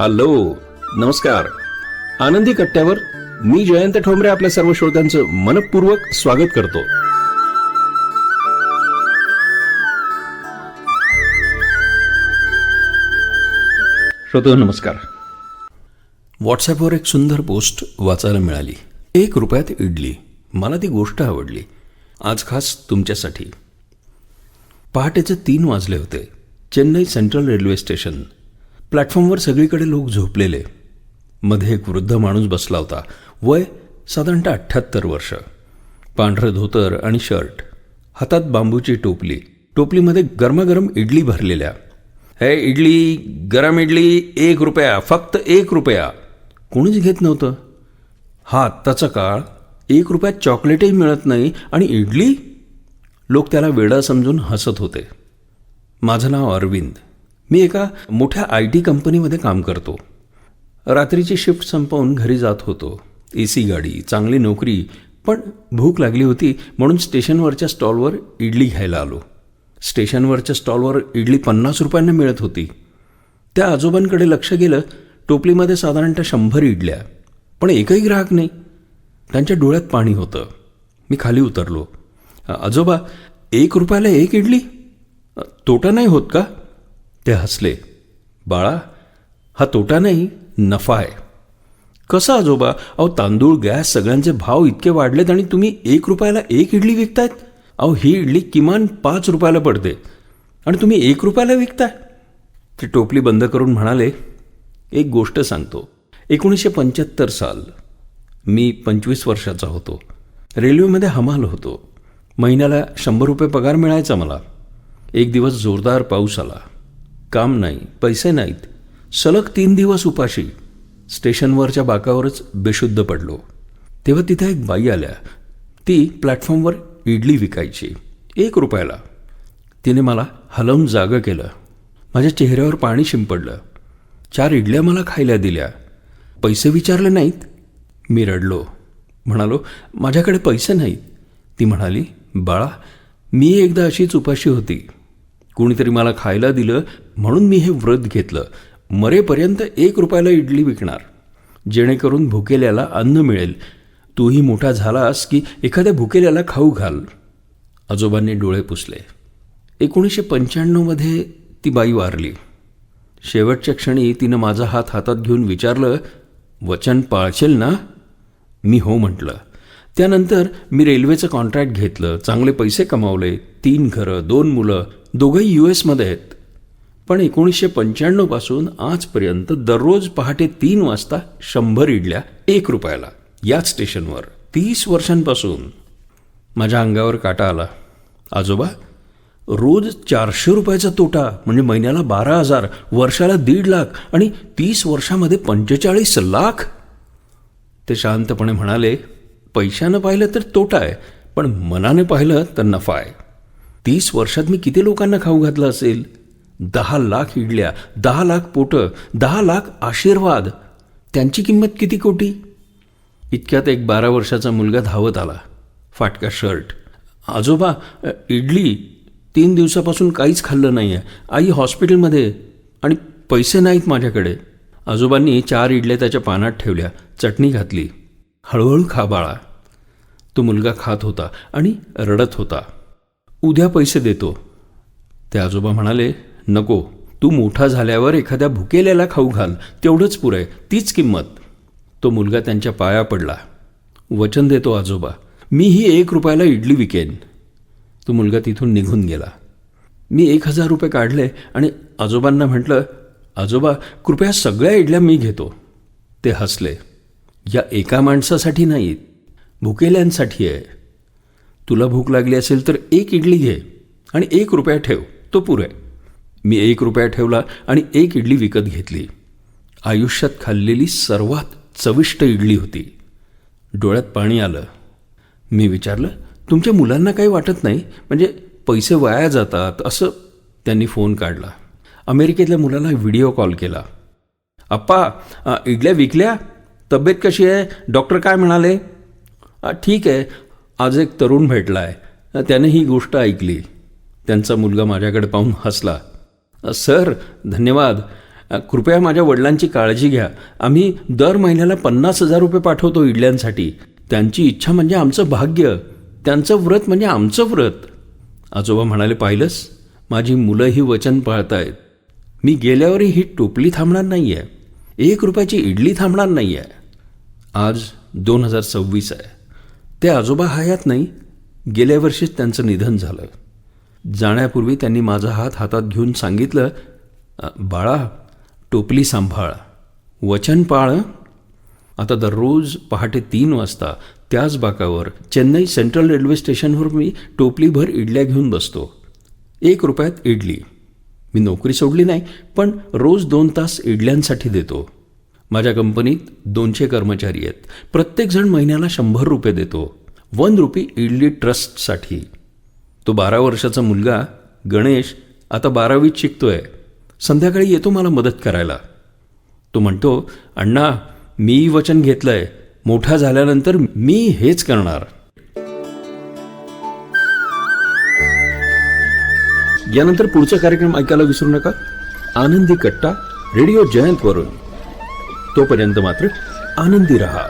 Hello, नमस्कार. आनंदी कट्ट्यावर मी जयंत ठोंबरे आपल्या सर्व श्रोत्यांचं मनपूर्वक स्वागत करतो. श्रोतो नमस्कार. व्हॉट्सॲपवर एक सुंदर पोस्ट वाचायला मिळाली. 1 रुपयात इडली. मला ती गोष्ट आवडली. आज खास तुमच्यासाठी. पहाटेचे 3 वाजले होते. Chennai central railway station. प्लॅटफॉर्मवर सगळीकडे लोक झोपलेले. मध्ये एक वृद्ध माणूस बसला होता. वय साधारणतः 78 वर्ष. पांढरं धोतर आणि शर्ट. हातात बांबूची टोपली. टोपलीमध्ये गरमागरम इडली भरलेल्या. हे इडली, गरम इडली, 1 रुपया, फक्त 1 रुपया. कोणीच घेत नव्हतं. हा आत्ताचा काळ. 1 रुपयात चॉकलेटही मिळत नाही आणि इडली. लोक त्याला वेडा समजून हसत होते. माझं नाव अरविंद. मी एका मोठ्या IT कंपनीमध्ये काम करतो. रात्रीची शिफ्ट संपवून घरी जात होतो. AC गाडी, चांगली नोकरी, पण भूक लागली होती म्हणून स्टेशनवरच्या स्टॉलवर इडली घ्यायला आलो. स्टेशनवरच्या स्टॉलवर इडली 50 रुपयांना मिळत होती. त्या आजोबांकडे लक्ष गेलं. टोपलीमध्ये साधारणतः 100 इडल्या, पण एकही ग्राहक नाही. त्यांच्या डोळ्यात पाणी होतं. मी खाली उतरलो. आजोबा, 1 रुपयाला 1 इडली? तोटा नाही होत का? ते हसले. बाळा, हा तोटा नाही, नफा आहे. कसा आजोबा? अहो, तांदूळ, गॅस, सगळ्यांचे भाव इतके वाढलेत आणि तुम्ही 1 रुपयाला 1 इडली विकतायत? अहो, ही इडली किमान 5 रुपयाला पडते आणि तुम्ही 1 रुपयाला विकताय? ते टोपली बंद करून म्हणाले, एक गोष्ट सांगतो. 1975 साल. मी 25 वर्षाचा होतो. रेल्वेमध्ये हमाल होतो. महिन्याला 100 रुपये पगार मिळायचा मला. एक दिवस जोरदार पाऊस आला. काम नाही, पैसे नाहीत. सलग 3 दिवस उपाशी. स्टेशनवरच्या बाकावरच बेशुद्ध पडलो. तेव्हा तिथे एक बाई आल्या. ती प्लॅटफॉर्मवर इडली विकायची 1 रुपयाला. तिने मला हलवून जागं केलं. माझ्या चेहऱ्यावर पाणी शिंपडलं. 4 इडल्या मला खायला दिल्या. पैसे विचारले नाहीत. मी रडलो. म्हणालो, माझ्याकडे पैसे नाहीत. ती म्हणाली, बाळा, मी एकदा अशीच उपाशी होती. कुणीतरी मला खायला दिलं म्हणून मी हे व्रत घेतलं. मरेपर्यंत 1 रुपयाला इडली विकणार, जेणेकरून भुकेल्याला अन्न मिळेल. तूही मोठा झालास की एखाद्या भुकेल्याला खाऊ घाल. आजोबांनी डोळे पुसले. 1995 ती बाई वारली. शेवटच्या क्षणी तिनं माझा हात हातात घेऊन विचारलं, वचन पाळशील ना? मी हो म्हटलं. त्यानंतर मी रेल्वेचं कॉन्ट्रॅक्ट घेतलं. चांगले पैसे कमावले. 3 घरं, 2 मुलं, दोघंही US मध्ये आहेत. पण 1995 पासून आजपर्यंत दररोज पहाटे 3 वाजता 100 इडल्या 1 रुपयाला याच स्टेशनवर. 30 वर्षांपासून. माझ्या अंगावर काटा आला. आजोबा, रोज 400 रुपयाचा तोटा म्हणजे महिन्याला 12,000, वर्षाला 1.5 लाख आणि 30 वर्षामध्ये 45 लाख. ते शांतपणे म्हणाले, पैशानं पाहिलं तर तोटा आहे, पण मनाने पाहिलं तर नफा आहे. 30 वर्षात मी किती लोकांना खाऊ घातलं असेल? 10 लाख इडल्या, 10 लाख पोटं, 10 लाख आशीर्वाद. त्यांची किंमत किती कोटी? इतक्यात एक 12 वर्षाचा मुलगा धावत आला. फाटका शर्ट. आजोबा, इडली. 3 दिवसापासून काहीच खाल्लं नाही आहे. आई हॉस्पिटलमध्ये आणि पैसे नाहीत माझ्याकडे. आजोबांनी 4 इडल्या त्याच्या पानात ठेवल्या. चटणी घातली. हळूहळू खा बाळा. तो मुलगा खात होता आणि रडत होता. उद्या पैसे देतो. ते आजोबा म्हणाले, नको, तू मोठा झाल्यावर एखाद्या भुकेल्याला खाऊ घाल, तेवढंच पुरे, तीच किंमत. तो मुलगा त्यांच्या पाया पडला. वचन देतो आजोबा, मी ही 1 रुपयाला इडली विकेन. तो मुलगा तिथून निघून गेला. मी 1,000 रुपये काढले आणि आजोबांना म्हटलं, आजोबा, कृपया सगळ्या इडल्या मी घेतो. ते हसले. या एका माणसासाठी नाहीत, भुकेल्यांसाठी आहे. तुला भूक लागली असेल तर 1 इडली घे आणि 1 रुपया ठेव, तो पुरे. मी 1 रुपया ठेवला आणि 1 इडली विकत घेतली. आयुष्यात खाल्लेली सर्वात चविष्ट इडली होती. डोळ्यात पाणी आलं. मी विचारलं, तुमच्या मुलांना काही वाटत नाही? म्हणजे पैसे वाया जातात असं? त्यांनी फोन काढला. अमेरिकेतल्या मुलाला व्हिडिओ कॉल केला. अप्पा, इडल्या विकल्या? तब्येत कशी आहे? डॉक्टर काय म्हणाले? ठीक आहे. आज एक तरुण भेटला आहे, त्याने ही गोष्ट ऐकली. त्यांचा मुलगा माझ्याकडे पाहून हसला. सर, धन्यवाद. कृपया माझ्या वडिलांची काळजी घ्या. आम्ही दर महिन्याला 50,000 रुपये पाठवतो इडल्यांसाठी. त्यांची इच्छा म्हणजे आमचं भाग्य, त्यांचं व्रत म्हणजे आमचं व्रत. आजोबा म्हणाले, पाहिलंस, माझी मुलंही वचन पाळतायत. मी गेल्यावरही ही टोपली थांबणार नाही आहे, 1 रुपयाची इडली थांबणार नाही आहे. आज 2026 आहे. ते आजोबा हयात नाही, गेल्या वर्षीच त्यांचं निधन झालं. जाण्यापूर्वी त्यांनी माझा हात हातात घेऊन सांगितलं, बाळा, टोपली सांभाळ, वचन पाळ. आता दररोज पहाटे 3 वाजता त्याच बाकावर चेन्नई सेंट्रल रेल्वे स्टेशनवर मी टोपलीभर इडल्या घेऊन बसतो. 1 रुपयात इडली. मी नोकरी सोडली नाही, पण रोज 2 तास इडल्यांसाठी देतो. माझ्या कंपनीत 200 कर्मचारी आहेत. प्रत्येकजण महिन्याला 100 रुपये देतो. 1 रुपी इडली ट्रस्टसाठी. तो 12 वर्षाचा मुलगा गणेश आता 12वीत शिकतोय. संध्याकाळी येतो मला मदत करायला. तो म्हणतो, अण्णा, मी वचन घेतलंय, मोठा झाल्यानंतर मी हेच करणार. यानंतर पुढचा कार्यक्रम ऐकायला विसरू नका, आनंदी कट्टा, रेडिओ जयंतवरून. तोपर्यंत मात्र आनंदी रहा.